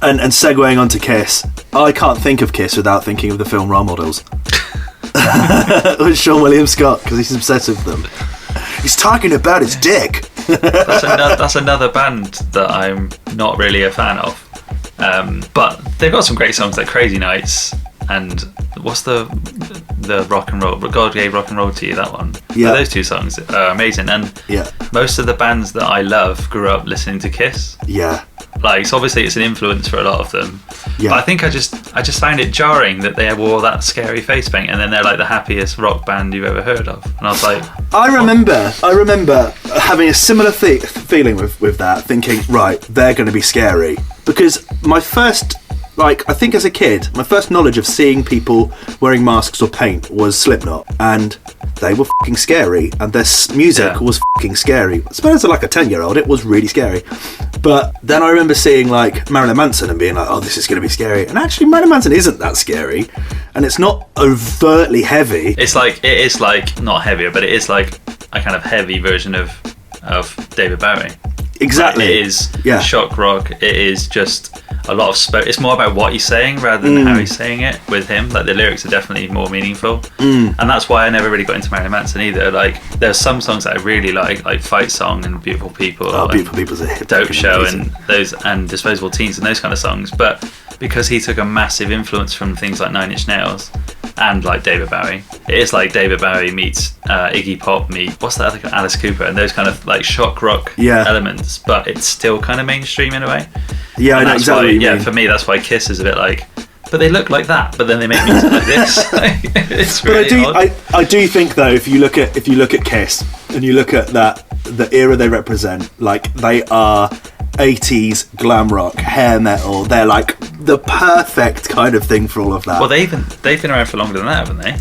And segueing onto Kiss, I can't think of Kiss without thinking of the film Role Models. With Sean William Scott, because he's obsessed with them. He's talking about his dick. That's another band that I'm not really a fan of. But they've got some great songs like Crazy Nights and what's the rock and roll, God Gave Rock and Roll to You, that one. Yeah. Those two songs are amazing. And most of the bands that I love grew up listening to Kiss. Yeah. Like, so obviously it's an influence for a lot of them. Yeah. But I think I just found it jarring that they wore that scary face paint and then they're like the happiest rock band you've ever heard of. And I was like... I remember having a similar feeling with that, thinking, right, they're going to be scary. Because my first... Like, I think as a kid, my first knowledge of seeing people wearing masks or paint was Slipknot. And they were fucking scary. And their music was fucking scary. I suppose as like a 10-year-old, it was really scary. But then I remember seeing, like, Marilyn Manson and being like, oh, this is going to be scary. And actually, Marilyn Manson isn't that scary. And it's not overtly heavy. It is like, not heavier, but it is like a kind of heavy version of David Bowie. Exactly. Like, it is shock rock. It is just a lot of it's more about what he's saying rather than how he's saying it with him. Like, the lyrics are definitely more meaningful. And that's why I never really got into Marilyn Manson either. Like, there's some songs that I really like Fight Song and Beautiful People. Oh, Beautiful People's a hit. Dope Show and those, and Disposable Teens and those kind of songs. But because he took a massive influence from things like Nine Inch Nails and like David Bowie, it is like David Bowie meets Iggy Pop meets what's that other, Alice Cooper, and those kind of like shock rock elements, but it's still kind of mainstream in a way. Yeah, and I know exactly. Why, for me, that's why Kiss is a bit like, but they look like that, but then they make music like this. It's really odd. I do think though, if you look at Kiss and you look at the era they represent, like, they are 80s glam rock, hair metal. They're like the perfect kind of thing for all of that. Well, they've been around for longer than that, haven't they?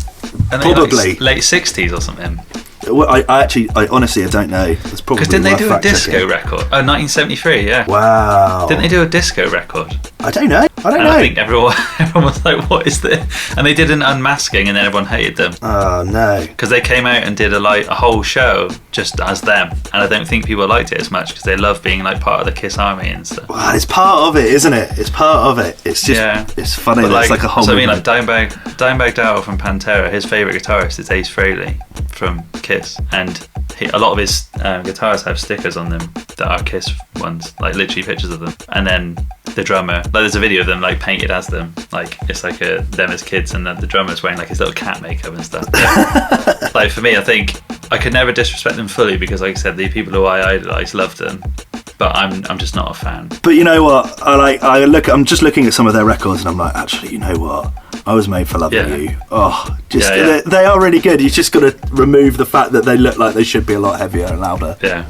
And probably like late 60s or something. Well, I honestly don't know. It's probably because didn't they do a disco record? Oh, 1973, yeah. Wow. Didn't they do a disco record? I don't know. I think everyone was like, what is this? And they did an unmasking and then everyone hated them. Oh, no. Because they came out and did a whole show just as them. And I don't think people liked it as much because they love being like part of the Kiss Army and stuff. Well, it's part of it, isn't it? It's part of it. It's just, it's funny. But it's like a whole so movement. I mean, like Dimebag Darrell from Pantera, his favourite guitarist is Ace Frehley from Kiss. And a lot of his guitars have stickers on them that are Kiss ones, like literally pictures of them. And then the drummer, like, there's a video of them like painted as them, like it's like them as kids, and then the drummer's wearing like his little cat makeup and stuff. Yeah. Like, for me, I think I could never disrespect them fully because, like I said, the people who I idolise loved them, but I'm just not a fan. But you know what? I'm just looking at some of their records and I'm like, actually, you know what? I was made for loving you. Oh, they are really good. You just got to remove the fact that they look like they should be a lot heavier and louder. Yeah.